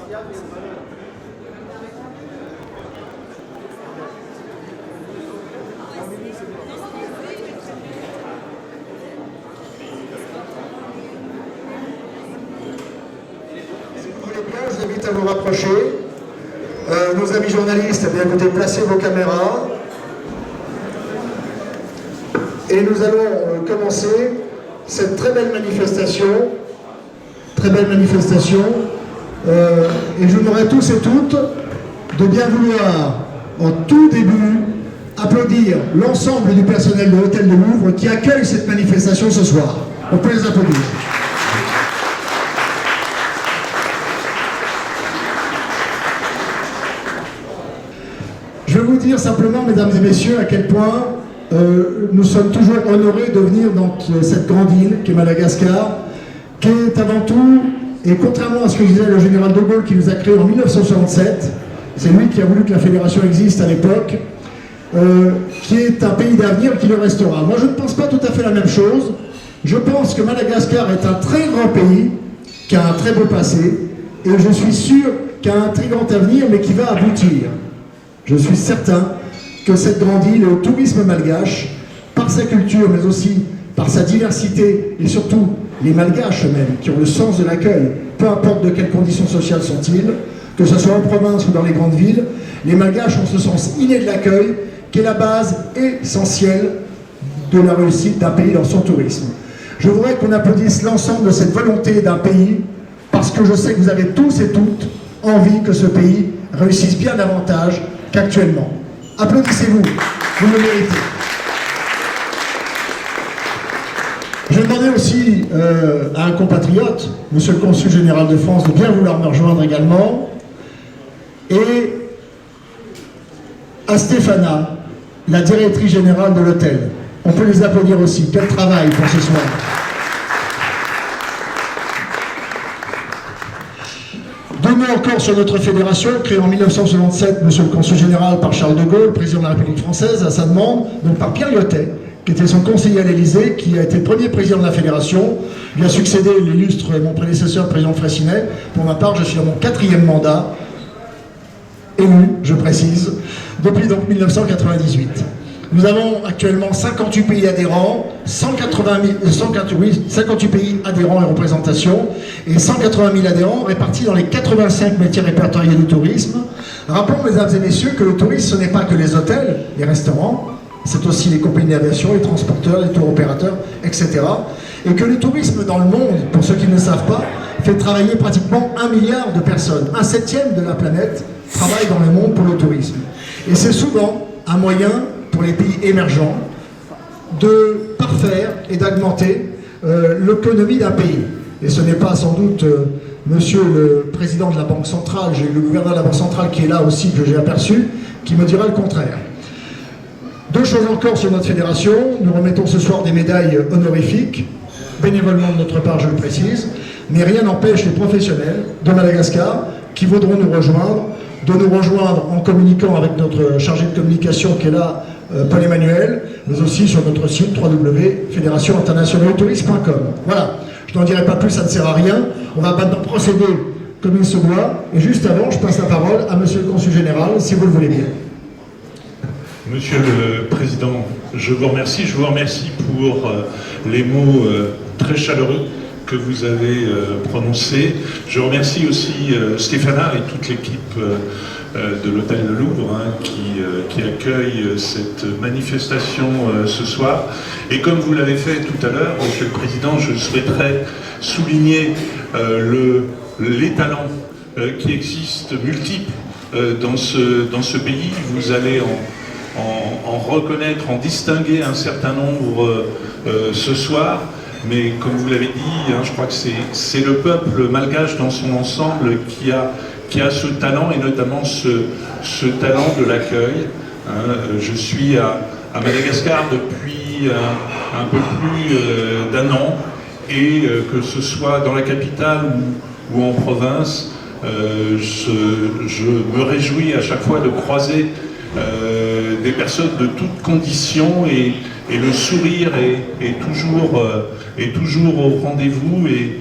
Je vous invite à vous rapprocher. Nos amis journalistes, bien écoutez, placez vos caméras. Et nous allons commencer cette très belle manifestation. Et je vous demanderai tous et toutes de bien vouloir, en tout début, applaudir l'ensemble du personnel de l'Hôtel de Louvre qui accueille cette manifestation ce soir. On peut les applaudir. Je vais vous dire simplement, mesdames et messieurs, à quel point nous sommes toujours honorés de venir dans cette grande île qui est Madagascar, qui est avant tout, et contrairement à ce que disait le général de Gaulle qui nous a créé en 1967, c'est lui qui a voulu que la fédération existe à l'époque, qui est un pays d'avenir qui le restera. Moi je ne pense pas tout à fait la même chose. Je pense que Madagascar est un très grand pays, qui a un très beau passé, et je suis sûr qu'il a un très grand avenir, mais qui va aboutir. Je suis certain que cette grande île, le tourisme malgache, par sa culture, mais aussi par sa diversité, et surtout les malgaches eux-mêmes, qui ont le sens de l'accueil, peu importe de quelles conditions sociales sont-ils, que ce soit en province ou dans les grandes villes, les malgaches ont ce sens inné de l'accueil, qui est la base essentielle de la réussite d'un pays dans son tourisme. Je voudrais qu'on applaudisse l'ensemble de cette volonté d'un pays, parce que je sais que vous avez tous et toutes envie que ce pays réussisse bien davantage qu'actuellement. Applaudissez-vous, vous le méritez. Je demandais aussi à un compatriote, monsieur le consul général de France, de bien vouloir me rejoindre également, et à Stéphana, la directrice générale de l'hôtel. On peut les applaudir aussi. Quel travail pour ce soir. Deux mots encore sur notre fédération, créée en 1967, monsieur le consul général, par Charles de Gaulle, président de la République française, à sa demande, donc par Pierre Lyotet, qui était son conseiller à l'Élysée, qui a été le premier président de la fédération. Il a succédé l'illustre mon prédécesseur, le président Fraissinet. Pour ma part, je suis à mon 4e mandat, élu, je précise, depuis donc 1998. Nous avons actuellement 58 pays adhérents, 58 pays adhérents et représentations, et 180 000 adhérents répartis dans les 85 métiers répertoriés du tourisme. Rappelons, mesdames et messieurs, que le tourisme, ce n'est pas que les hôtels, les restaurants, c'est aussi les compagnies d'aviation, les transporteurs, les tour opérateurs, etc. Et que le tourisme dans le monde, pour ceux qui ne le savent pas, fait travailler pratiquement 1 milliard de personnes. 1/7 de la planète travaille dans le monde pour le tourisme. Et c'est souvent un moyen pour les pays émergents de parfaire et d'augmenter l'économie d'un pays. Et ce n'est pas sans doute monsieur le président de la Banque centrale, j'ai le gouverneur de la Banque centrale qui est là aussi, que j'ai aperçu, qui me dira le contraire. Deux choses encore sur notre fédération. Nous remettons ce soir des médailles honorifiques, bénévolement de notre part, je le précise, mais rien n'empêche les professionnels de Madagascar qui voudront nous rejoindre, de nous rejoindre en communiquant avec notre chargé de communication qui est là, Paul-Emmanuel, mais aussi sur notre site www.fédérationinternationaletourisme.com. Voilà, je n'en dirai pas plus, ça ne sert à rien. On va maintenant procéder comme il se doit. Et juste avant, je passe la parole à monsieur le consul général, si vous le voulez bien. Monsieur le Président, je vous remercie. Je vous remercie pour les mots très chaleureux que vous avez prononcés. Je remercie aussi Stéphana et toute l'équipe de l'Hôtel de Louvre qui accueille cette manifestation ce soir. Et comme vous l'avez fait tout à l'heure, Monsieur le Président, je souhaiterais souligner les talents qui existent multiples dans ce pays. Vous allez en reconnaître, en distinguer un certain nombre ce soir, mais comme vous l'avez dit, je crois que c'est le peuple malgache dans son ensemble qui a ce talent, et notamment ce talent de l'accueil. Je suis à Madagascar depuis un peu plus d'1 an, et que ce soit dans la capitale ou en province, je me réjouis à chaque fois de croiser des personnes de toutes conditions, et le sourire est toujours au rendez-vous. Et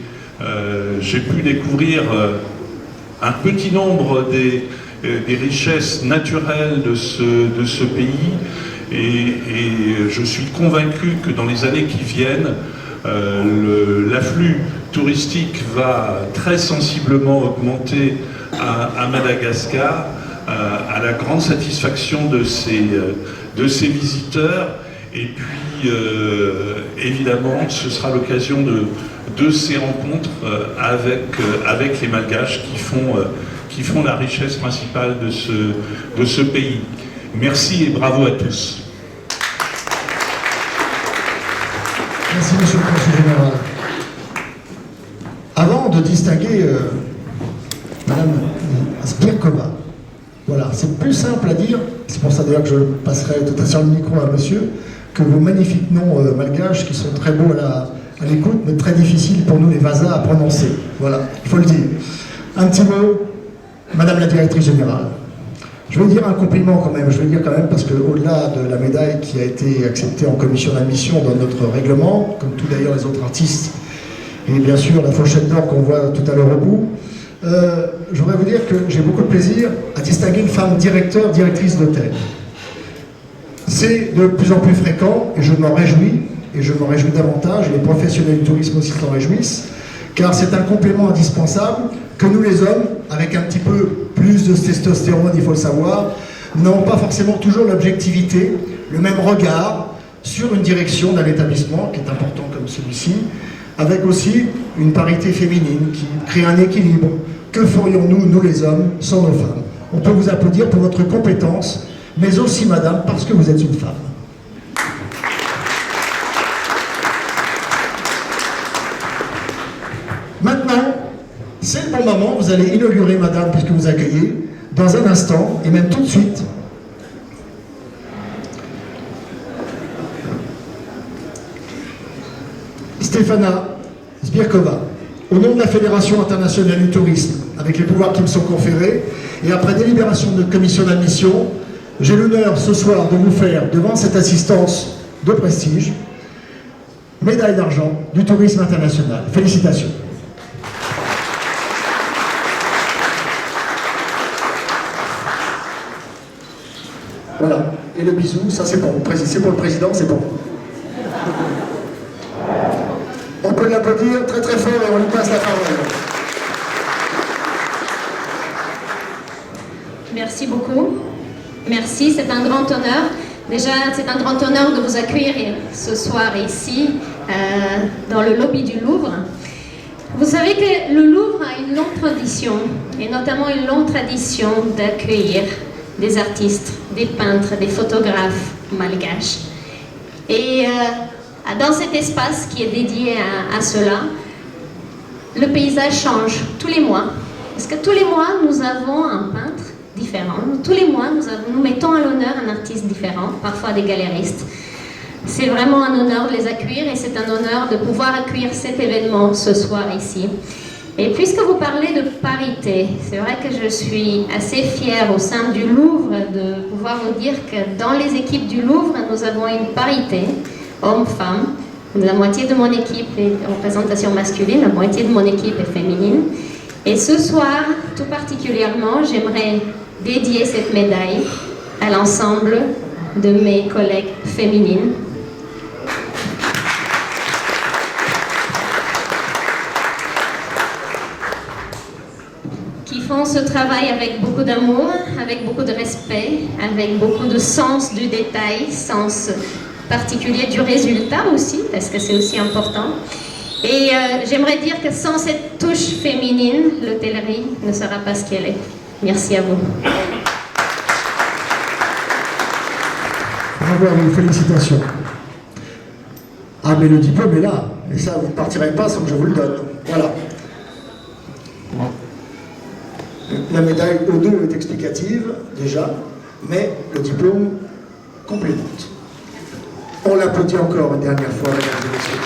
j'ai pu découvrir un petit nombre des richesses naturelles de ce pays, et je suis convaincu que dans les années qui viennent, l'afflux touristique va très sensiblement augmenter à Madagascar, à la grande satisfaction de ses visiteurs. Et puis, évidemment, ce sera l'occasion de ces rencontres avec les Malgaches qui font la richesse principale de ce pays. Merci et bravo à tous. Merci, Monsieur le Conseiller Général. Avant de distinguer Madame Zbirkova, voilà, c'est plus simple à dire, c'est pour ça d'ailleurs que je passerai tout à l'heure le micro à monsieur, que vos magnifiques noms malgaches qui sont très beaux à l'écoute, mais très difficiles pour nous les Vasas à prononcer. Voilà, il faut le dire. Un petit mot, Madame la Directrice Générale. Je vais dire un compliment quand même, parce qu'au-delà de la médaille qui a été acceptée en commission d'admission dans notre règlement, comme tout d'ailleurs les autres artistes, et bien sûr la fourchette d'or qu'on voit tout à l'heure au bout, je voudrais vous dire que j'ai beaucoup de plaisir à distinguer une femme directrice d'hôtel. C'est de plus en plus fréquent, et je m'en réjouis davantage, et les professionnels du tourisme aussi s'en réjouissent, car c'est un complément indispensable que nous les hommes, avec un petit peu plus de testostérone, il faut le savoir, n'ont pas forcément toujours l'objectivité, le même regard sur une direction d'un établissement qui est important comme celui-ci, avec aussi une parité féminine qui crée un équilibre. Que ferions-nous, nous les hommes, sans nos femmes? On peut vous applaudir pour votre compétence, mais aussi, madame, parce que vous êtes une femme. Maintenant, c'est le bon moment, vous allez inaugurer, madame, puisque vous accueillez, dans un instant, et même tout de suite, Stefana Zbirkova, au nom de la Fédération internationale du tourisme, avec les pouvoirs qui me sont conférés, et après délibération de commission d'admission, j'ai l'honneur ce soir de vous faire, devant cette assistance de prestige, médaille d'argent du tourisme international. Félicitations. Voilà, et le bisou, ça c'est pour le président, c'est pour vous. On peut l'applaudir très très fort et on lui passe la parole. Merci beaucoup. Merci, c'est un grand honneur. Déjà, c'est un grand honneur de vous accueillir ce soir ici, dans le lobby du Louvre. Vous savez que le Louvre a une longue tradition, et notamment une longue tradition d'accueillir des artistes, des peintres, des photographes malgaches. Et dans cet espace qui est dédié à cela, le paysage change tous les mois. Parce que tous les mois, nous avons un peintre différent. Tous les mois, nous mettons à l'honneur un artiste différent, parfois des galéristes. C'est vraiment un honneur de les accueillir et c'est un honneur de pouvoir accueillir cet événement ce soir ici. Et puisque vous parlez de parité, c'est vrai que je suis assez fière au sein du Louvre de pouvoir vous dire que dans les équipes du Louvre, nous avons une parité hommes-femmes. La moitié de mon équipe est représentation masculine, la moitié de mon équipe est féminine. Et ce soir, tout particulièrement, j'aimerais dédier cette médaille à l'ensemble de mes collègues féminines. Qui font ce travail avec beaucoup d'amour, avec beaucoup de respect, avec beaucoup de sens du détail, sens particulier du résultat aussi, parce que c'est aussi important. Et j'aimerais dire que sans cette touche féminine, l'hôtellerie ne sera pas ce qu'elle est. Merci à vous. Bravo à vous, félicitations. Ah, mais le diplôme est là. Et ça, vous ne partirez pas sans que je vous le donne. Voilà. La médaille O2 est explicative, déjà, mais le diplôme complémente. On l'applaudit encore une dernière fois, mesdames et messieurs.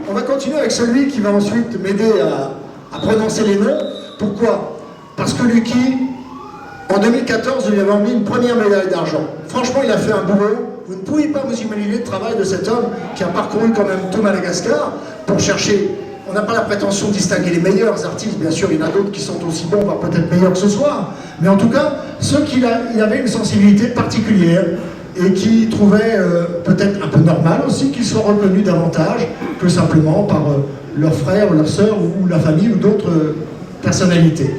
On va continuer avec celui qui va ensuite m'aider à prononcer les noms. Pourquoi? Parce que Lucky, en 2014, lui avait mis une première médaille d'argent. Franchement, il a fait un boulot Vous ne pouvez pas vous imaginer le travail de cet homme qui a parcouru quand même tout Madagascar pour chercher. On n'a pas la prétention de distinguer les meilleurs artistes, bien sûr, il y en a d'autres qui sont aussi bons, voire peut-être meilleurs que ce soir. Mais en tout cas, ceux qui avaient une sensibilité particulière et qui trouvaient peut-être un peu normal aussi qu'ils soient reconnus davantage que simplement par leurs frères ou leurs sœurs ou la famille ou d'autres personnalités.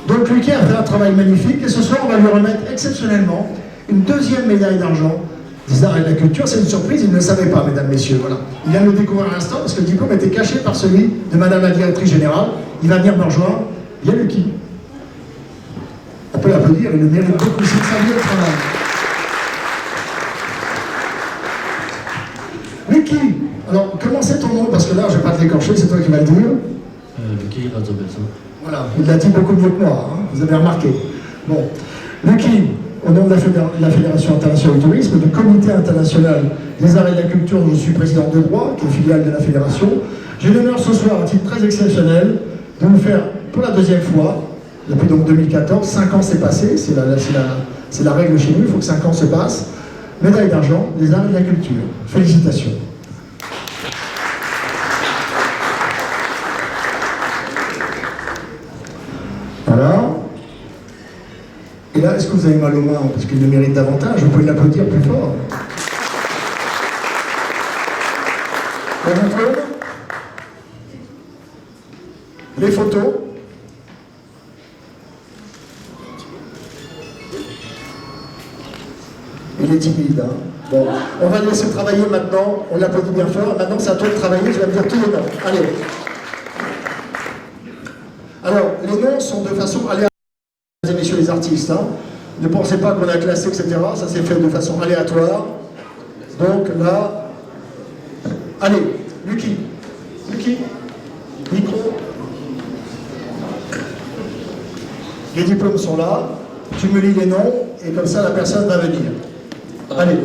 Donc Lucky a fait un travail magnifique et ce soir on va lui remettre exceptionnellement une deuxième médaille d'argent des arts et de la culture. C'est une surprise, il ne le savait pas, mesdames, messieurs. Voilà. Il vient de le découvrir à l'instant parce que le diplôme était caché par celui de madame la directrice générale. Il va venir me rejoindre. Il y a Lucky. On peut l'applaudir, il le mérite beaucoup, c'est un lieu de travail. Lucky, alors comment c'est ton nom? Parce que là, je ne vais pas te l'écorcher, c'est toi qui vas le dire. Lucky Razobelson. Voilà, il l'a dit beaucoup mieux que moi, hein, vous avez remarqué. Bon, Lucky, au nom de la Fédération internationale du tourisme, du Comité international des arts et de la culture, dont je suis président de droit, qui est filiale de la Fédération, j'ai l'honneur ce soir, à titre très exceptionnel, de vous faire pour la deuxième fois, depuis donc 2014, 5 ans c'est passé, c'est la règle chez nous, il faut que 5 ans se passent, médaille d'argent des arts et de la culture. Félicitations. Voilà. Et là, est-ce que vous avez mal aux mains? Parce qu'il le mérite davantage, vous pouvez l'applaudir plus fort. On vous trouve les photos. Il est timide, hein. Bon, on va le laisser travailler maintenant, on l'applaudit bien fort. Maintenant, c'est à toi de travailler, je vais me dire tous les noms. Allez. Alors, les noms sont de façon aléatoire, mesdames et messieurs les artistes. Hein. Ne pensez pas qu'on a classé, etc. Ça s'est fait de façon aléatoire. Donc là, allez, Lucky. Lucky, micro. Les diplômes sont là. Tu me lis les noms et comme ça la personne va venir. Allez.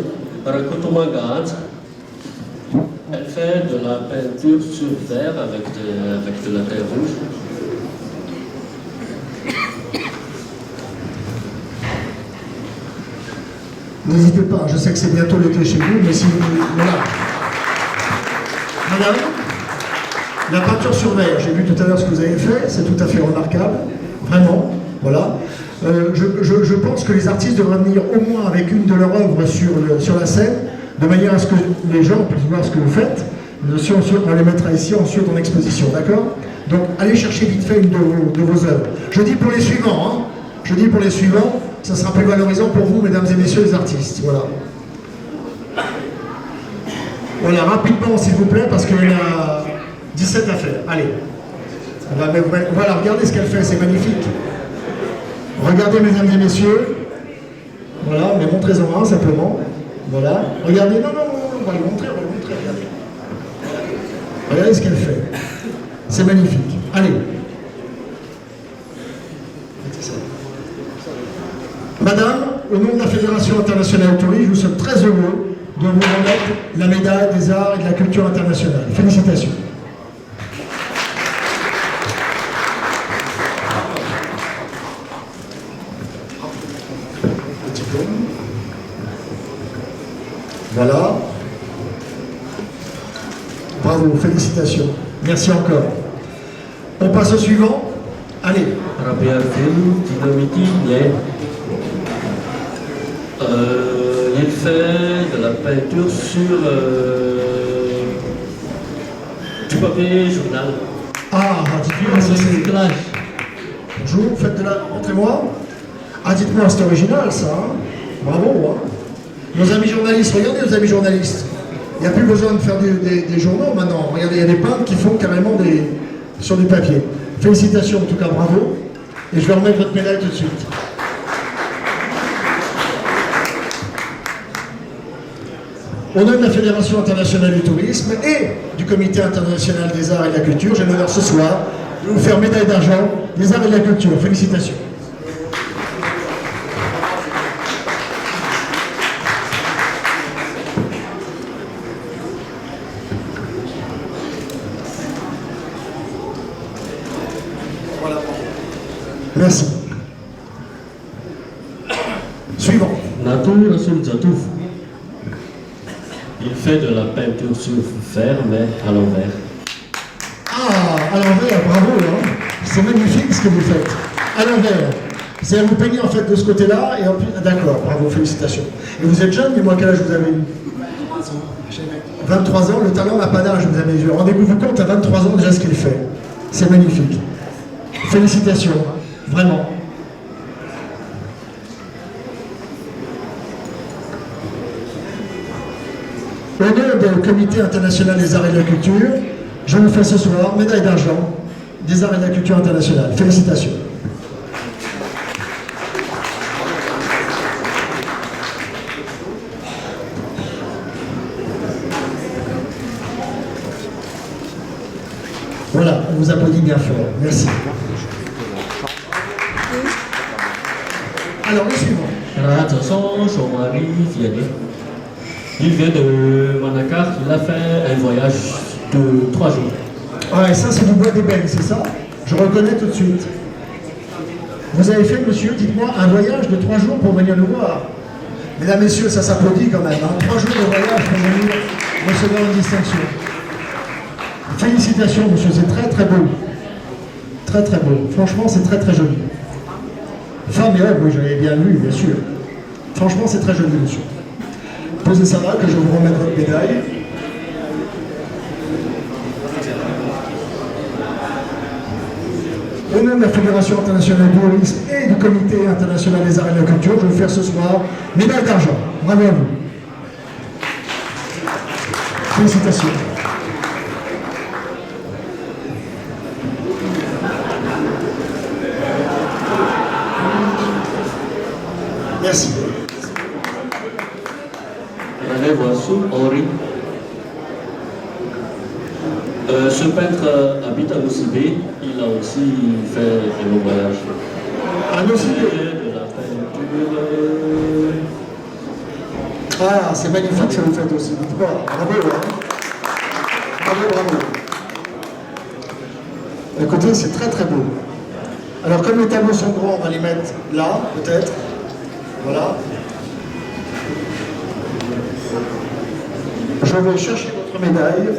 Rakotoma Gad, elle fait de la peinture sur verre avec de la terre rouge. N'hésitez pas, je sais que c'est bientôt l'été chez vous, mais si vous... Voilà. Madame, la peinture sur verre, j'ai vu tout à l'heure ce que vous avez fait, c'est tout à fait remarquable, vraiment, voilà. Je pense que les artistes devraient venir au moins avec une de leurs œuvres sur la scène, de manière à ce que les gens puissent voir ce que vous faites. On les mettra ici ensuite en exposition, d'accord? Donc allez chercher vite fait une de vos œuvres. Je dis pour les suivants, hein. Je dis pour les suivants, ça sera plus valorisant pour vous, mesdames et messieurs les artistes. Voilà. Voilà, rapidement s'il vous plaît, parce qu'il y a 17 à faire. Allez. Voilà, regardez ce qu'elle fait, c'est magnifique. Regardez, mesdames et messieurs. Voilà, mais montrez-en un simplement. Voilà. Regardez, non, on va le montrer, regardez. Regardez ce qu'elle fait. C'est magnifique. Allez. Madame, au nom de la Fédération internationale du tourisme, nous sommes très heureux de vous remettre la médaille des arts et de la culture internationale. Félicitations. Le diplôme. Voilà. Bravo, félicitations. Merci encore. On passe au suivant. Allez. Rabia Film, Dynamiti, il fait de la peinture sur du papier journal. Ah, dites-moi, ça c'est... Bonjour, faites de la... Montrez-moi. Ah, dites-moi, c'est original ça, hein. Bravo, hein. Nos amis journalistes, regardez nos amis journalistes. Il n'y a plus besoin de faire des journaux maintenant. Regardez, il y a des peintres qui font carrément sur du papier. Félicitations, en tout cas, bravo. Et je vais remettre votre médaille tout de suite. Au nom de la Fédération internationale du tourisme et du Comité international des arts et de la culture, j'ai l'honneur ce soir de vous faire médaille d'argent des arts et de la culture. Félicitations. Voilà. Merci. Suivant. Natou Rasoul Zatouf. Il fait de la peinture sur fer, mais à l'envers. Ah, à l'envers, bravo, hein. C'est magnifique ce que vous faites. À l'envers. C'est-à-dire vous peignez en fait de ce côté-là, et en plus... Ah, d'accord, bravo, félicitations. Et vous êtes jeune, dis-moi quel âge vous avez eu? 23 ans, le talent n'a pas d'âge, vous avez. Rendez-vous compte à 23 ans déjà ce qu'il fait. C'est magnifique. Félicitations, vraiment. Au nom du Comité international des arts et de la culture, je vous fais ce soir médaille d'argent des arts et de la culture internationale. Félicitations. Voilà, on vous applaudit bien fort. Merci. Alors, le suivant. Son mari Vianney. Il vient de Manakar, il a fait un voyage de 3 jours. Ouais, ça c'est du bois d'ébène, c'est ça? Je reconnais tout de suite. Vous avez fait, monsieur, dites-moi, un voyage de 3 jours pour venir nous voir. Mesdames, messieurs, ça s'applaudit quand même. Hein. 3 jours de voyage pour venir recevoir une distinction. Félicitations, monsieur, c'est très très beau. Très très beau. Franchement, c'est très très joli. Femme et homme, oui, j'avais bien vu, bien sûr. Franchement, c'est très joli, monsieur. Posez ça là, que je vous remette votre médaille. Au nom de la Fédération internationale du tourisme et du Comité international des arts et de la culture, je vais vous faire ce soir médaille d'argent. Bravo à vous. Félicitations. Merci. Allez voir sous Henri. Ce peintre habite à Nosibé. Il a aussi fait un long voyage. À Nosibé. De la peinture. Ah, c'est magnifique ce que vous faites aussi. Bravo, hein. Bravo, bravo. Écoutez, c'est très très beau. Alors comme les tableaux sont grands, on va les mettre là, peut-être. Voilà. Je vais chercher votre médaille.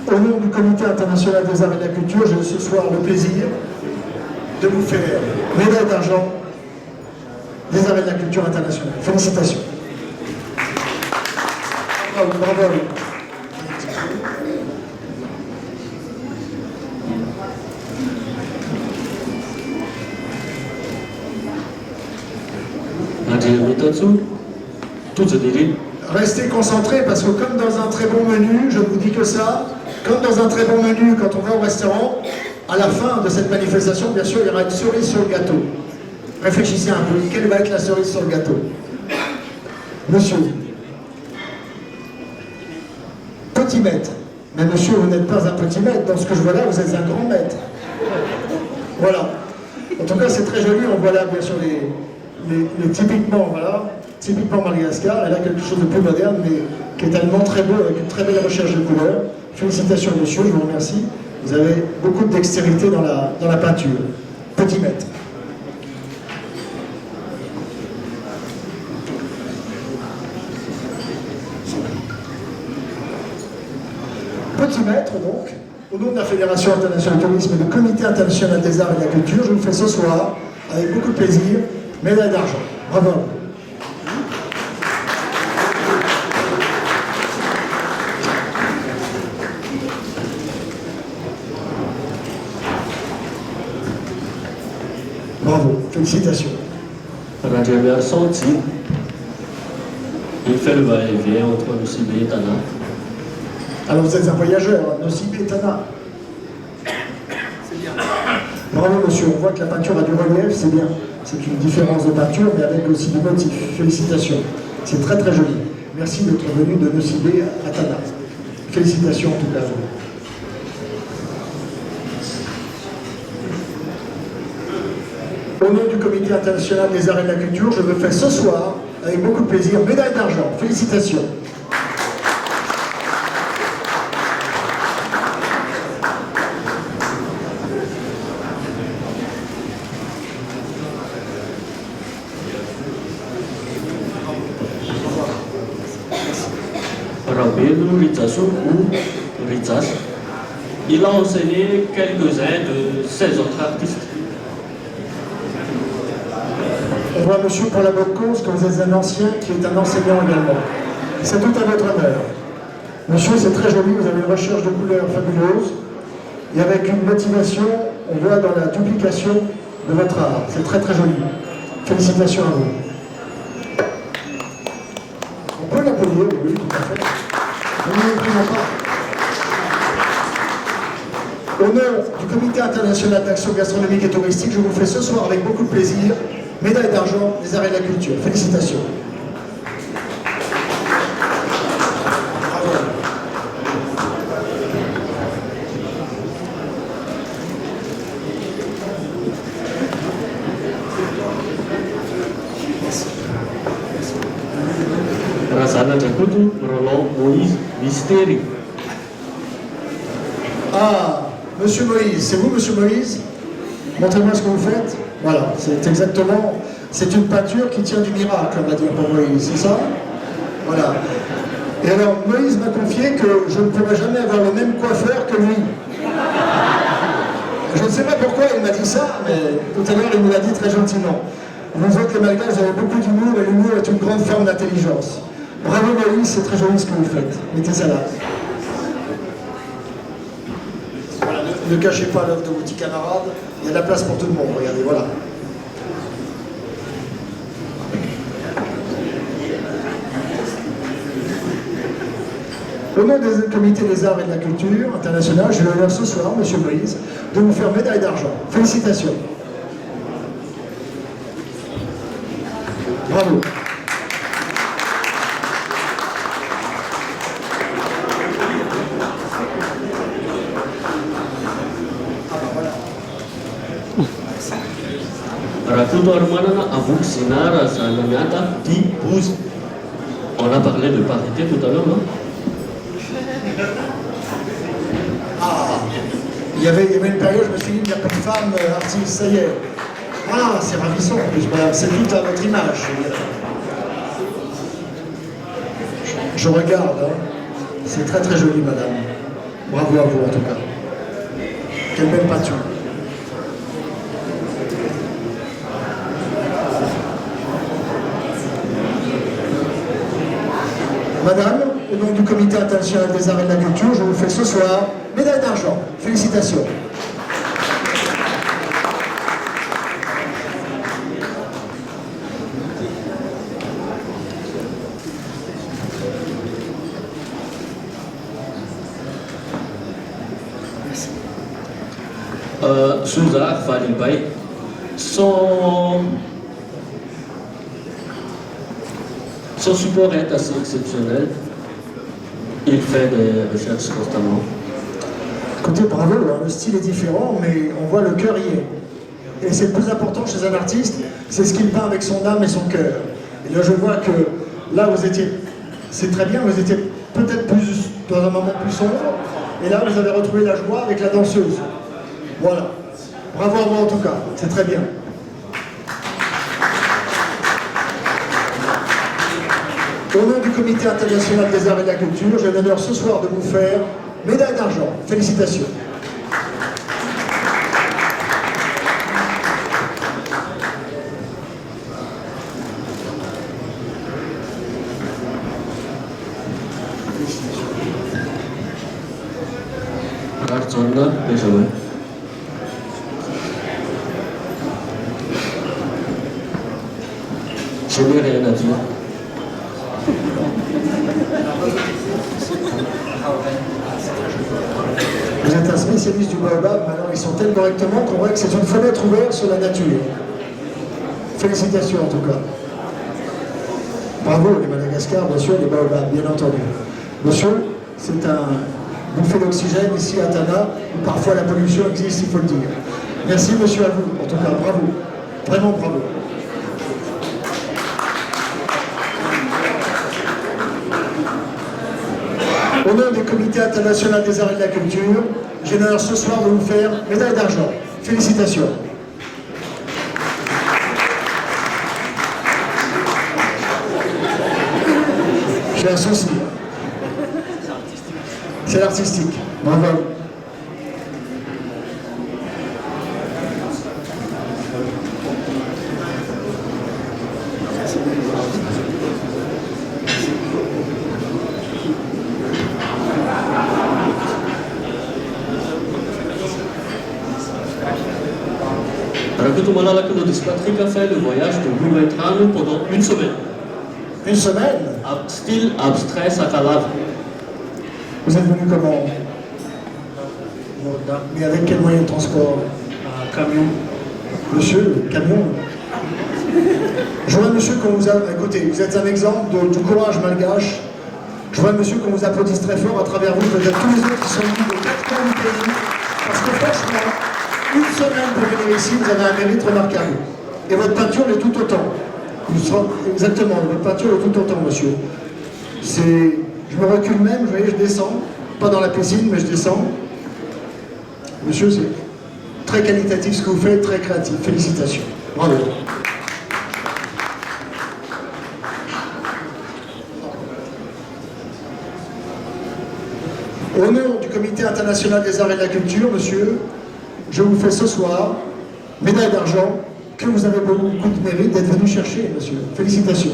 Au nom du Comité international des arts et de la culture, j'ai ce soir le plaisir de vous faire médaille d'argent des arts et de la culture internationale. Félicitations. Bravo, bravo à vous. Restez concentrés parce que comme dans un très bon menu, je ne vous dis que ça, comme dans un très bon menu quand on va au restaurant, à la fin de cette manifestation, bien sûr, il y aura une cerise sur le gâteau. Réfléchissez un peu, quelle va être la cerise sur le gâteau? Monsieur. Petit maître. Mais monsieur, vous n'êtes pas un petit maître. Dans ce que je vois là, vous êtes un grand maître. Voilà. En tout cas, c'est très joli. On voit là, bien sûr, les typiquement, voilà, typiquement Madagascar. Elle a quelque chose de plus moderne, mais qui est tellement très beau, avec une très belle recherche de couleurs. Félicitations, monsieur, je vous remercie. Vous avez beaucoup de dextérité dans la peinture. Petit maître. Petit maître, donc, au nom de la Fédération internationale du tourisme et du Comité international des arts et de la culture, je vous fais ce soir, avec beaucoup de plaisir, médaille d'argent. Bravo. Bravo, félicitations. Rajamia Santi, il fait le va-et-vient entre Nosibé et Tana. Alors vous êtes un voyageur, Nosibé et Tana. C'est bien. Bravo monsieur, on voit que la peinture a du relief, c'est bien. C'est une différence de peinture, mais avec aussi du motif. Félicitations. C'est très très joli. Merci d'être venu de Nosibé à Tana. Félicitations en tout cas. Au nom du Comité international des arts et de la culture, je me fais ce soir, avec beaucoup de plaisir, médaille d'argent. Félicitations. Rabelu Ritsasu ou Ritsas. Il a enseigné quelques-uns de ses autres artistes. On voit, monsieur, pour la bonne cause, que vous êtes un ancien qui est un enseignant également. C'est tout à votre honneur. Monsieur, c'est très joli, vous avez une recherche de couleurs fabuleuse. Et avec une motivation, on voit dans la duplication de votre art. C'est très très joli. Félicitations à vous. On peut l'applaudir, oui, tout à fait. Au nom du Comité international d'action gastronomique et touristique, je vous fais ce soir avec beaucoup de plaisir médaille d'argent des arts et de la culture. Félicitations. Rasana Jakutu, Roland Moïse Mysteri. Ah, monsieur Moïse, c'est vous, monsieur Moïse? Montrez-moi ce que vous faites. Voilà, c'est exactement, c'est une peinture qui tient du miracle, on va dire, pour Moïse, c'est ça? Voilà. Et alors, Moïse m'a confié que je ne pourrais jamais avoir le même coiffeur que lui. Je ne sais pas pourquoi il m'a dit ça, mais tout à l'heure, il me l'a dit très gentiment. Vous êtes les Malgaches, vous avez beaucoup d'humour, et l'humour est une grande forme d'intelligence. Bravo Moïse, c'est très joli ce que vous faites. Mettez ça là. Voilà, ne cachez pas l'œuvre de vos petits camarades, il y a de la place pour tout le monde, regardez, voilà. Au nom du Comité des arts et de la culture internationale, j'ai l'honneur ce soir, monsieur Moïse, de vous faire médaille d'argent. Félicitations. Bravo. Rakuto Armanana Avuk Sinara Sananyata Di Bouze. On a parlé de parité tout à l'heure, non? Ah, il y avait une période, je me suis dit, il n'y a pas de femme artiste, ça y est. Ah, c'est ravissant en plus, madame, c'est toute à votre image. Je regarde, hein. C'est très très joli, madame. Bravo à vous en tout cas. Quelle belle peinture. Madame, au nom du Comité international des arts et de la culture, je vous fais ce soir médaille d'argent. Félicitations. Suzar Falibay, son support est assez exceptionnel. Il fait des recherches constamment. Écoutez, bravo, hein, le style est différent, mais on voit le cœur y est. Et c'est le plus important chez un artiste, c'est ce qu'il peint avec son âme et son cœur. Et là, je vois que là, vous étiez, c'est très bien, vous étiez peut-être plus dans un moment plus sombre, et là, vous avez retrouvé la joie avec la danseuse. Voilà. Bravo à vous en tout cas, c'est très bien. Au nom du Comité international des arts et de la culture, j'ai l'honneur ce soir de vous faire médaille d'argent. Félicitations. Artsonna, Benjamin. Je n'ai rien à dire. Vous êtes un spécialiste du baobab, maintenant ils sont tellement correctement qu'on voit que c'est une fenêtre ouverte sur la nature. Félicitations en tout cas. Bravo les Madagascar, bien sûr, les baobabs, bien entendu. Monsieur, c'est un bouffée d'oxygène ici à Tana, où parfois la pollution existe, il faut le dire. Merci monsieur à vous, en tout cas, bravo. Vraiment bravo. Au nom du Comité international des arts et de la culture, j'ai l'honneur ce soir de vous faire médaille d'argent. Félicitations. J'ai un souci. C'est l'artistique. Bravo. Raconte Malala que notre Patrick a fait le voyage de Blumenthal pendant une semaine. Une semaine? Style abstrait Sakalav. Vous êtes venu comment? Mais avec quel moyen de transport? Un camion. Monsieur, camion. Je vois monsieur qu'on vous a... Écoutez, vous êtes un exemple du courage malgache. Je vois monsieur qu'on vous applaudisse très fort à travers vous, peut-être tous les autres qui sont venus de 4 coins du pays. Parce que franchement, une semaine pour venir ici, vous avez un mérite remarquable. Et votre peinture l'est tout autant. Exactement, votre peinture est tout autant, monsieur. Je me recule même, vous voyez, je descends. Pas dans la piscine, mais je descends. Monsieur, c'est très qualitatif ce que vous faites, très créatif. Félicitations. Bravo. Au nom du Comité international des arts et de la culture, monsieur, je vous fais ce soir médaille d'argent que vous avez beaucoup de mérite d'être venu chercher, monsieur. Félicitations.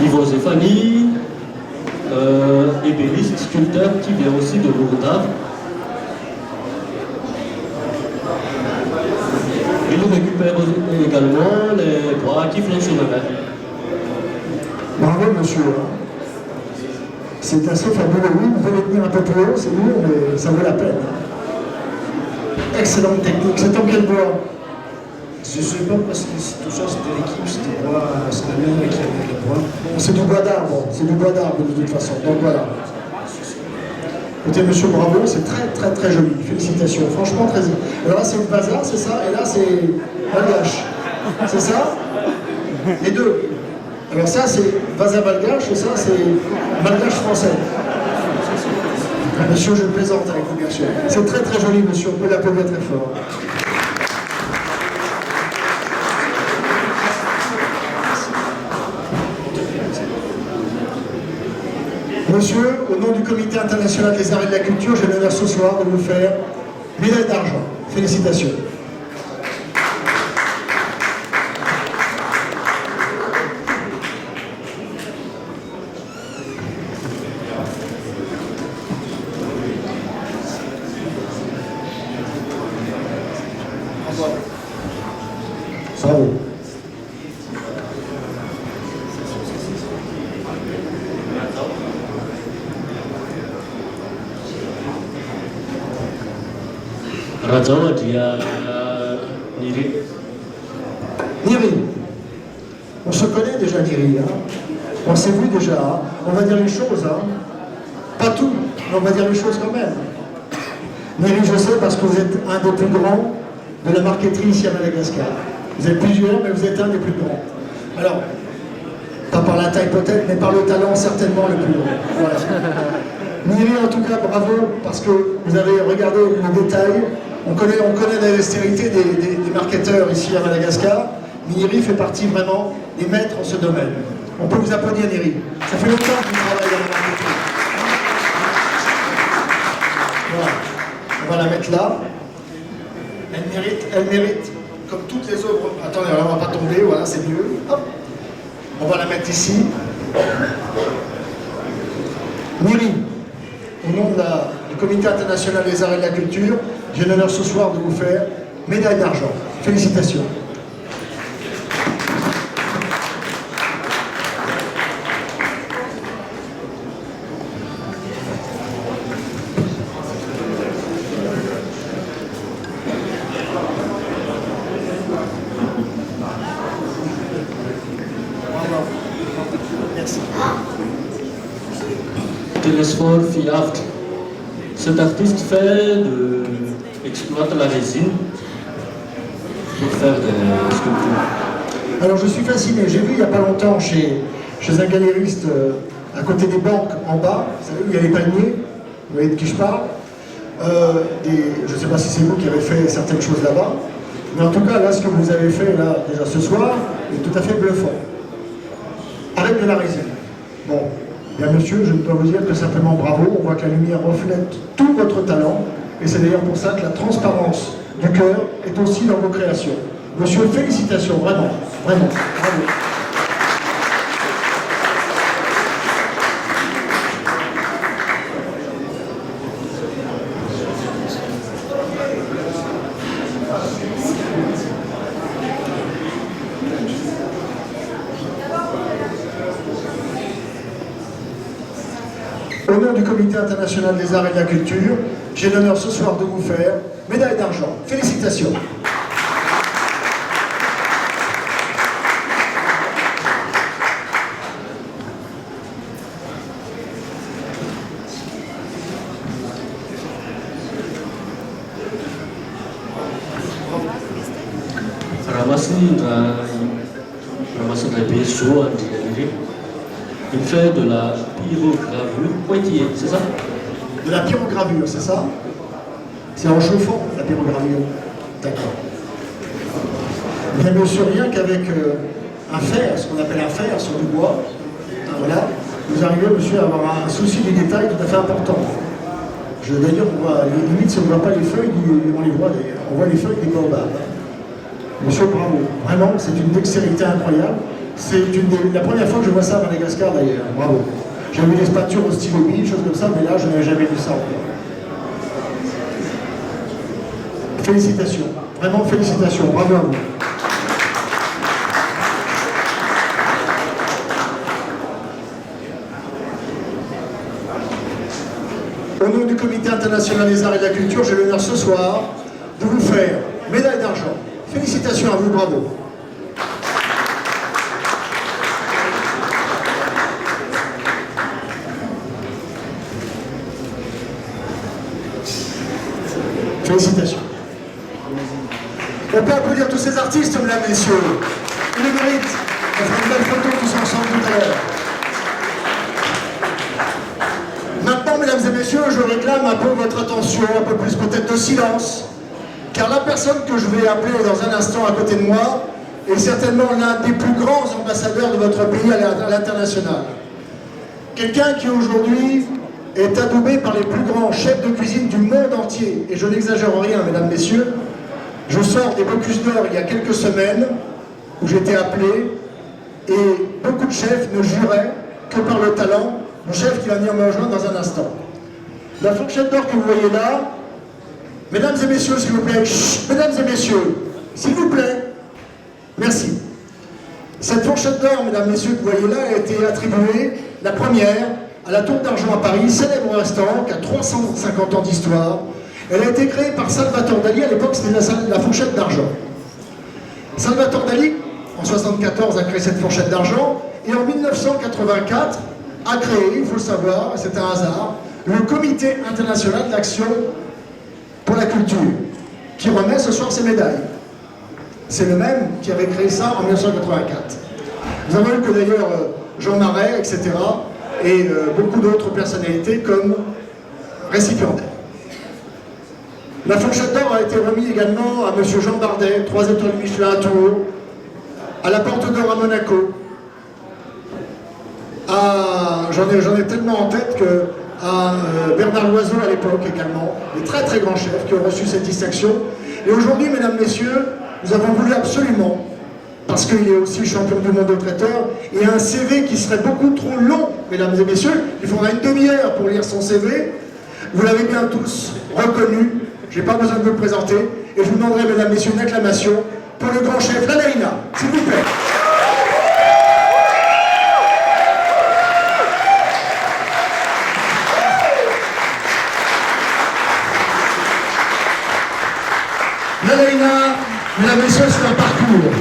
Yvon Zéphanie, ébéniste, sculpteur qui vient aussi de Lourdes. Il récupère également les bois qui flottent sur la mer. Bravo, monsieur. C'est assez fabuleux. Oui, vous pouvez tenir un peu plus haut, c'est lourd, mais ça vaut la peine. Excellente technique. C'est en quel bois? Je ne sais pas parce que tout ça c'était l'équipe, c'était bois, c'était la même qui avait le bois. C'est du bois d'arbre, c'est du bois d'arbre de toute façon. Donc voilà. Écoutez, monsieur, bravo, c'est très très très joli. Félicitations, franchement très. Alors là, c'est le bazar, c'est ça, et là, c'est malgache. C'est ça? Les deux. Alors ça, c'est bazar malgache, et ça, c'est malgache français. Monsieur, je plaisante avec vous, bien sûr. C'est très très joli, monsieur, on peut l'applaudir très fort. Monsieur, au nom du Comité international des arts et de la culture, j'ai l'honneur ce soir de vous faire médaille d'argent. Félicitations. Bravo. Rajawa dia Niri. Niri. On se connaît déjà, Niri. Hein. On s'est vu déjà. Hein. On va dire les choses. Hein. Pas tout, mais on va dire les choses quand même. Niri, je sais parce que vous êtes un des plus grands de la marqueterie ici à Madagascar. Vous êtes plusieurs, mais vous êtes un des plus grands. Alors, pas par la taille peut-être, mais par le talent certainement le plus grand. Voilà. Niri, en tout cas, bravo, parce que vous avez regardé les détails. On connaît la dextérité des marketeurs ici à Madagascar. Niri fait partie vraiment des maîtres en ce domaine. On peut vous applaudir, Niri. Ça fait longtemps que vous travaillez dans la marketing. Voilà. On va la mettre là. Elle mérite, comme toutes les autres. Attendez, alors on ne va pas tomber, voilà, c'est mieux. Hop. On va la mettre ici. Niri, au nom du Comité international des arts et de la culture, j'ai l'honneur ce soir de vous faire médaille d'argent. Félicitations. Merci. Telesphore Fiaft. Cet artiste exploite la résine pour faire des sculptures. Alors je suis fasciné, j'ai vu il n'y a pas longtemps chez un galériste à côté des banques en bas, vous savez où il y a les palmiers, vous voyez de qui je parle. je ne sais pas si c'est vous qui avez fait certaines choses là-bas, mais en tout cas, là, ce que vous avez fait là, déjà ce soir, est tout à fait bluffant. Avec de la résine. Bon, bien monsieur, je dois vous dire que simplement bravo, on voit que la lumière reflète tout votre talent, et c'est d'ailleurs pour ça que la transparence du cœur est aussi dans vos créations. Monsieur, félicitations, vraiment, vraiment, bravo. Au nom du Comité international des arts et de la culture, j'ai l'honneur ce soir de vous faire médaille d'argent. Félicitations. Ramassant les pinceaux anti-galérés. Il fait de la pyrogravure pointillée, c'est ça? De la pyrogravure, c'est ça? C'est en chauffant, la pyrogravure. D'accord. Bien monsieur, rien qu'avec un fer, ce qu'on appelle un fer sur du bois, voilà, vous arrivez, monsieur, à avoir un souci du détail tout à fait important. D'ailleurs, on voit, limite, si on ne voit pas les feuilles, on les voit, on voit les feuilles des baobabs. Monsieur, bravo. Vraiment, c'est une dextérité incroyable. C'est la première fois que je vois ça à Madagascar, d'ailleurs. Bravo. J'ai vu des spatures au stylo bille, choses comme ça, mais là, je n'avais jamais vu ça encore. Félicitations. Vraiment, félicitations. Bravo à vous. Au nom du Comité international des arts et de la culture, j'ai l'honneur ce soir de vous faire médaille d'argent. Félicitations à vous, bravo. Félicitations. On peut applaudir tous ces artistes, mesdames, messieurs. Ils le méritent. On fera une belle photo tous ensemble tout à l'heure. Maintenant, mesdames et messieurs, je réclame un peu votre attention, un peu plus peut-être de silence, car la personne que je vais appeler dans un instant à côté de moi est certainement l'un des plus grands ambassadeurs de votre pays à l'international. Quelqu'un qui aujourd'hui est adoubé par les plus grands chefs de cuisine du monde entier. Et je n'exagère rien, mesdames, messieurs. Je sors des Bocuse d'Or il y a quelques semaines, où j'étais appelé, et beaucoup de chefs ne juraient que par le talent du chef qui va venir me rejoindre dans un instant. La fourchette d'or que vous voyez là, mesdames et messieurs, s'il vous plaît, chut, mesdames et messieurs, s'il vous plaît, merci. Cette fourchette d'or, mesdames et messieurs, que vous voyez là, a été attribuée, la première, à la Tour d'Argent à Paris, célèbre restaurant qui a 350 ans d'histoire. Elle a été créée par Salvatore Dali, à l'époque c'était la fourchette d'argent. Salvatore Dali, en 1974, a créé cette fourchette d'argent, et en 1984, a créé, il faut le savoir, c'est un hasard, le Comité international d'action pour la culture, qui remet ce soir ses médailles. C'est le même qui avait créé ça en 1984. Nous avons eu que d'ailleurs Jean Marais, etc., et beaucoup d'autres personnalités comme récipiendaires. La fourchette d'or a été remise également à M. Jean Bardet, 3 étoiles Michelin à Tours, à la Porte d'Or à Monaco, j'en ai tellement en tête que à Bernard Loiseau à l'époque également, des très très grands chefs qui ont reçu cette distinction. Et aujourd'hui, mesdames, messieurs, nous avons voulu absolument, parce qu'il est aussi champion du monde de traiteur, et un CV qui serait beaucoup trop long, mesdames et messieurs, il faudra une demi-heure pour lire son CV, vous l'avez bien tous reconnu, je n'ai pas besoin de vous le présenter, et je vous demanderai, mesdames et messieurs, une acclamation pour le grand chef Lalaïna, s'il vous plaît. Lalaïna, mesdames et messieurs, c'est un parcours.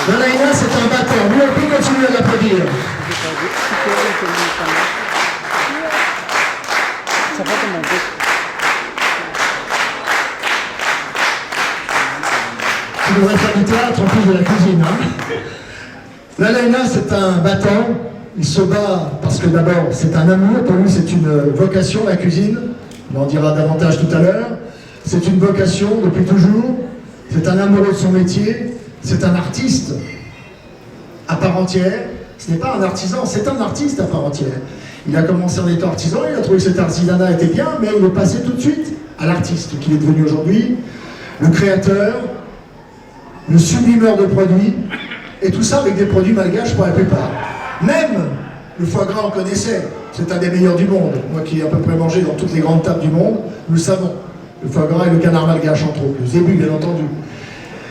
Lalaïna, c'est un batteur. Nous, on peut continuer à l'applaudir. Tu devrais faire du théâtre en plus de la cuisine. Hein. Lalaïna, c'est un battant. Il se bat parce que d'abord, c'est un amour. Pour lui, c'est une vocation, la cuisine. il en dira davantage tout à l'heure. C'est une vocation depuis toujours, c'est un amoureux de son métier, c'est un artiste à part entière. Ce n'est pas un artisan, c'est un artiste à part entière. Il a commencé en étant artisan, il a trouvé que cet artisanat était bien, mais il est passé tout de suite à l'artiste qu'il est devenu aujourd'hui, le créateur, le sublimeur de produits, et tout ça avec des produits malgaches pour la plupart. Même le foie gras, on connaissait, c'est un des meilleurs du monde. Moi qui ai à peu près mangé dans toutes les grandes tables du monde, nous le savons. Le foie gras et le canard malgache entre autres, le zébu bien entendu.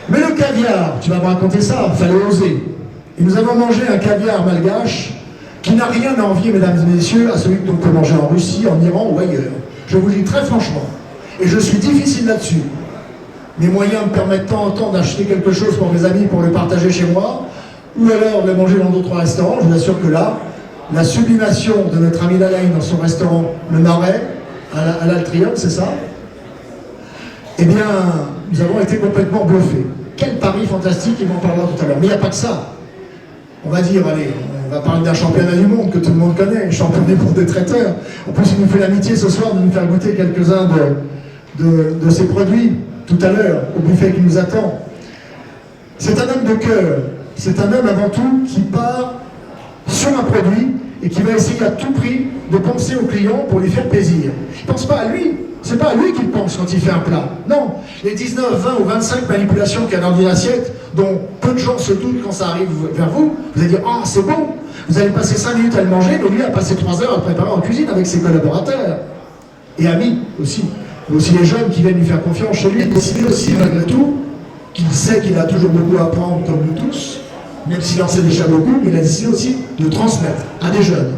Mais le caviar, tu vas me raconter ça, il fallait oser. Et nous avons mangé un caviar malgache qui n'a rien à envier, mesdames et messieurs, à celui que l'on peut manger en Russie, en Iran ou ailleurs. Je vous le dis très franchement. Et je suis difficile là-dessus. Mes moyens me permettent de temps en temps d'acheter quelque chose pour mes amis pour le partager chez moi, ou alors de manger dans d'autres restaurants. Je vous assure que là, la sublimation de notre ami Lalaine dans son restaurant Le Marais, à l'Altrium, c'est ça? Eh bien, nous avons été complètement bluffés. Quel pari fantastique, il m'en parlera tout à l'heure. Mais il n'y a pas que ça. On va dire, allez, on va parler d'un championnat du monde que tout le monde connaît, champion du monde des traiteurs. En plus, il nous fait l'amitié ce soir de nous faire goûter quelques-uns de ses produits, tout à l'heure, au buffet qui nous attend. C'est un homme de cœur. C'est un homme avant tout qui part sur un produit et qui va essayer à tout prix de penser au client pour lui faire plaisir. Il ne pense pas à lui. C'est pas à lui qu'il pense quand il fait un plat. Non, les 19, 20 ou 25 manipulations qu'il y a dans une assiette, dont peu de gens se doutent quand ça arrive vers vous, vous allez dire « Ah, c'est bon !» Vous allez passer 5 minutes à le manger, mais lui a passé 3 heures à le préparer en cuisine avec ses collaborateurs. Et amis aussi. Mais aussi les jeunes qui viennent lui faire confiance chez lui. Et décider aussi, malgré tout, qu'il sait qu'il a toujours beaucoup à apprendre, comme nous tous, même s'il en sait déjà beaucoup, mais il a décidé aussi de transmettre à des jeunes.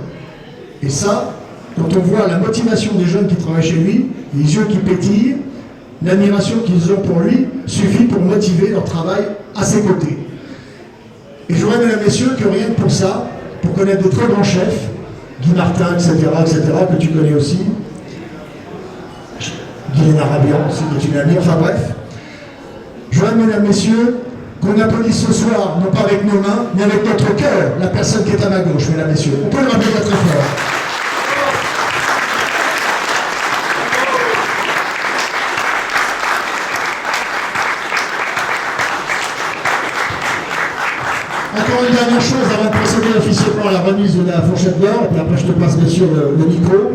Et ça, quand on voit la motivation des jeunes qui travaillent chez lui, les yeux qui pétillent, l'admiration qu'ils ont pour lui, suffit pour motiver leur travail à ses côtés. Et je voudrais, mesdames et messieurs, que rien que pour ça, pour connaître de très grands chefs, Guy Martin, etc., que tu connais aussi, Guylaine Arabian, qui est une amie, enfin bref, je voudrais, mesdames et messieurs, qu'on applaudisse ce soir, non pas avec nos mains, mais avec notre cœur, la personne qui est à ma gauche, mesdames et messieurs. On peut le rappeler très fort. Encore une dernière chose avant de procéder officiellement à la remise de la fourchette d'or, et puis après je te passe bien sûr le micro.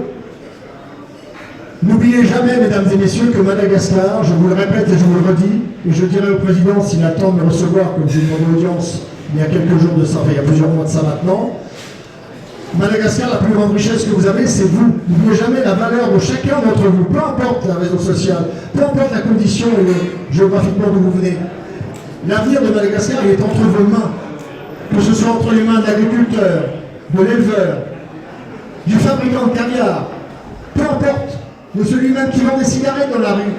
N'oubliez jamais, mesdames et messieurs, que Madagascar, je vous le répète et je vous le redis, et je dirai au président s'il attend de me recevoir, comme j'ai eu mon audience il y a quelques jours de ça, enfin il y a plusieurs mois de ça maintenant, Madagascar, la plus grande richesse que vous avez, c'est vous. N'oubliez jamais la valeur de chacun d'entre vous, peu importe la réseau social, peu importe la condition et géographiquement d'où vous venez. L'avenir de Madagascar, il est entre vos mains. Que ce soit entre les mains de l'agriculteur, de l'éleveur, du fabricant de caviar, peu importe, de celui-même qui vend des cigarettes dans la rue.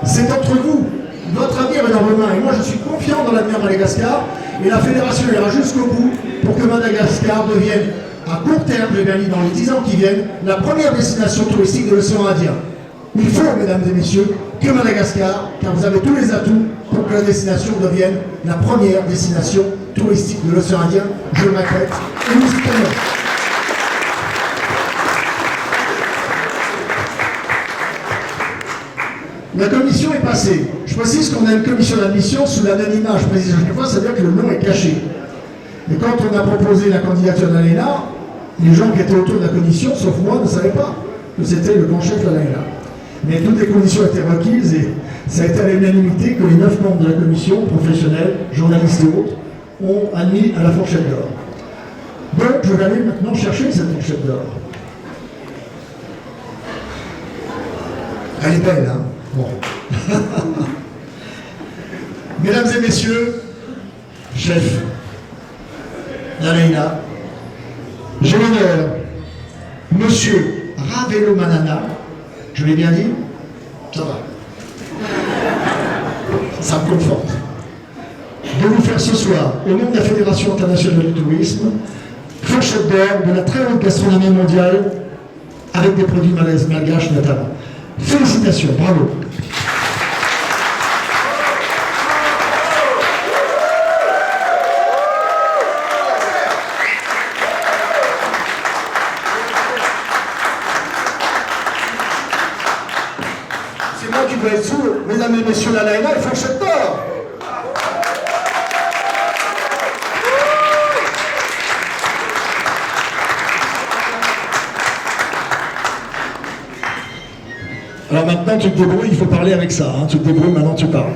C'est entre vous. Votre avenir est dans vos mains. Et moi, je suis confiant dans l'avenir de Madagascar. Et la fédération ira jusqu'au bout pour que Madagascar devienne, à court terme, j'ai bien dit, dans les 10 ans qui viennent, la première destination touristique de l'océan Indien. Il faut, mesdames et messieurs, que Madagascar, car vous avez tous les atouts pour que la destination devienne la première destination touristique de l'océan Indien, je le répète, et nous y tenons. La commission est passée. Je précise qu'on a une commission d'admission sous l'anonymat. Je précise chaque fois, ça veut dire que le nom est caché. Et quand on a proposé la candidature d'Alaina, les gens qui étaient autour de la commission, sauf moi, ne savaient pas que c'était le grand chef d'Alaina. Mais toutes les conditions étaient requises et ça a été à l'unanimité que les 9 membres de la commission, professionnels, journalistes et autres, ont admis à la fourchette d'or. Donc je vais aller maintenant chercher cette fourchette d'or. Elle est belle, hein? Bon. Mesdames et messieurs, chef d'Alaina, j'ai l'honneur, monsieur Ravelo Manana, je l'ai bien dit? Ça va. Ça me conforte. De vous faire ce soir, au nom de la Fédération internationale du tourisme, fourchette d'or de la très haute gastronomie mondiale, avec des produits malgaches notamment. Félicitations, bravo. Alors maintenant, tu te débrouilles, il faut parler avec ça. Hein. Tu te débrouilles, maintenant tu parles.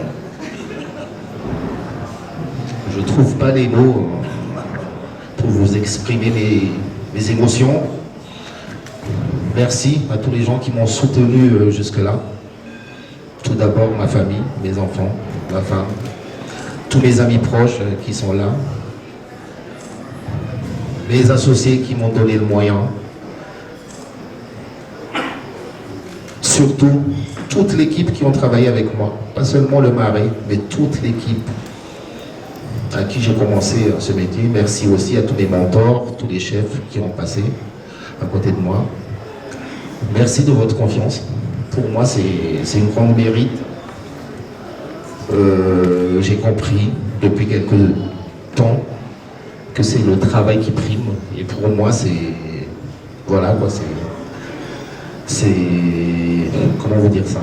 Je ne trouve pas les mots pour vous exprimer mes émotions. Merci à tous les gens qui m'ont soutenu jusque-là. Tout d'abord ma famille, mes enfants, ma femme, tous mes amis proches qui sont là, mes associés qui m'ont donné le moyen. Surtout, toute l'équipe qui ont travaillé avec moi. Pas seulement le Marais, mais toute l'équipe à qui j'ai commencé ce métier. Merci aussi à tous mes mentors, tous les chefs qui ont passé à côté de moi. Merci de votre confiance. Pour moi, c'est une grande mérite. J'ai compris depuis quelques temps que c'est le travail qui prime. Et pour moi, c'est... Voilà quoi, c'est... Comment vous dire ça?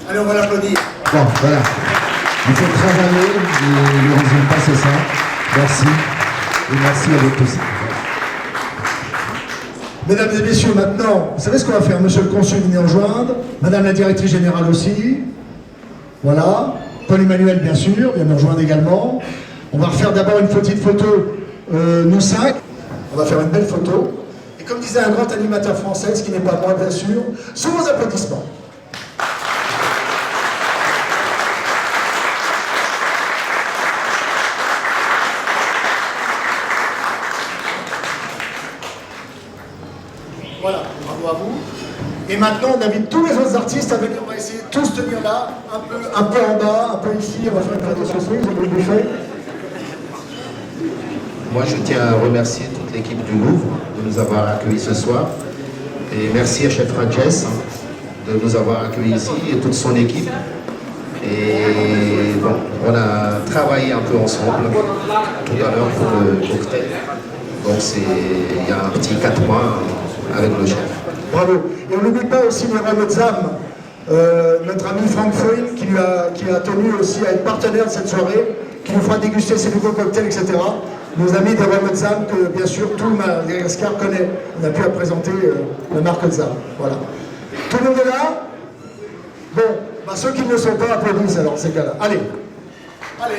Allez, on va l'applaudir. Bon, voilà. Il faut travailler, et le résultat c'est ça. Merci. Et merci à vous tous. Mesdames et messieurs, maintenant, vous savez ce qu'on va faire? Monsieur le consul vient nous rejoindre, Madame la directrice générale aussi. Voilà. Paul-Emmanuel, bien sûr, vient nous rejoindre également. On va refaire d'abord une petite photo, nous 5. On va faire une belle photo. Et comme disait un grand animateur français, ce qui n'est pas moi, bien sûr, sous vos applaudissements. Voilà, bravo à vous. Et maintenant, on invite tous les autres artistes à venir. On va essayer de tous tenir là, un peu en bas, un peu ici. On va faire une photo surprise, au bout du buffet. Moi je tiens à remercier toute l'équipe du Louvre de nous avoir accueillis ce soir. Et merci à Chef Rajes de nous avoir accueillis ici et toute son équipe. Et bon, on a travaillé un peu ensemble tout à l'heure pour le cocktail. Donc il y a un petit 4 mois avec le chef. Bravo. Et on n'oublie pas aussi les Ramazam, notre ami Franck Foyle qui a tenu aussi à être partenaire de cette soirée, qui nous fera déguster ses nouveaux cocktails, etc. Nos amis des Ramazam que bien sûr tout Madagascar connaît. On a pu présenter la marque Zam. Voilà. Tout le monde est là? Bon, bah, ceux qui ne le sont pas applaudissent alors ces cas-là. Allez. Allez.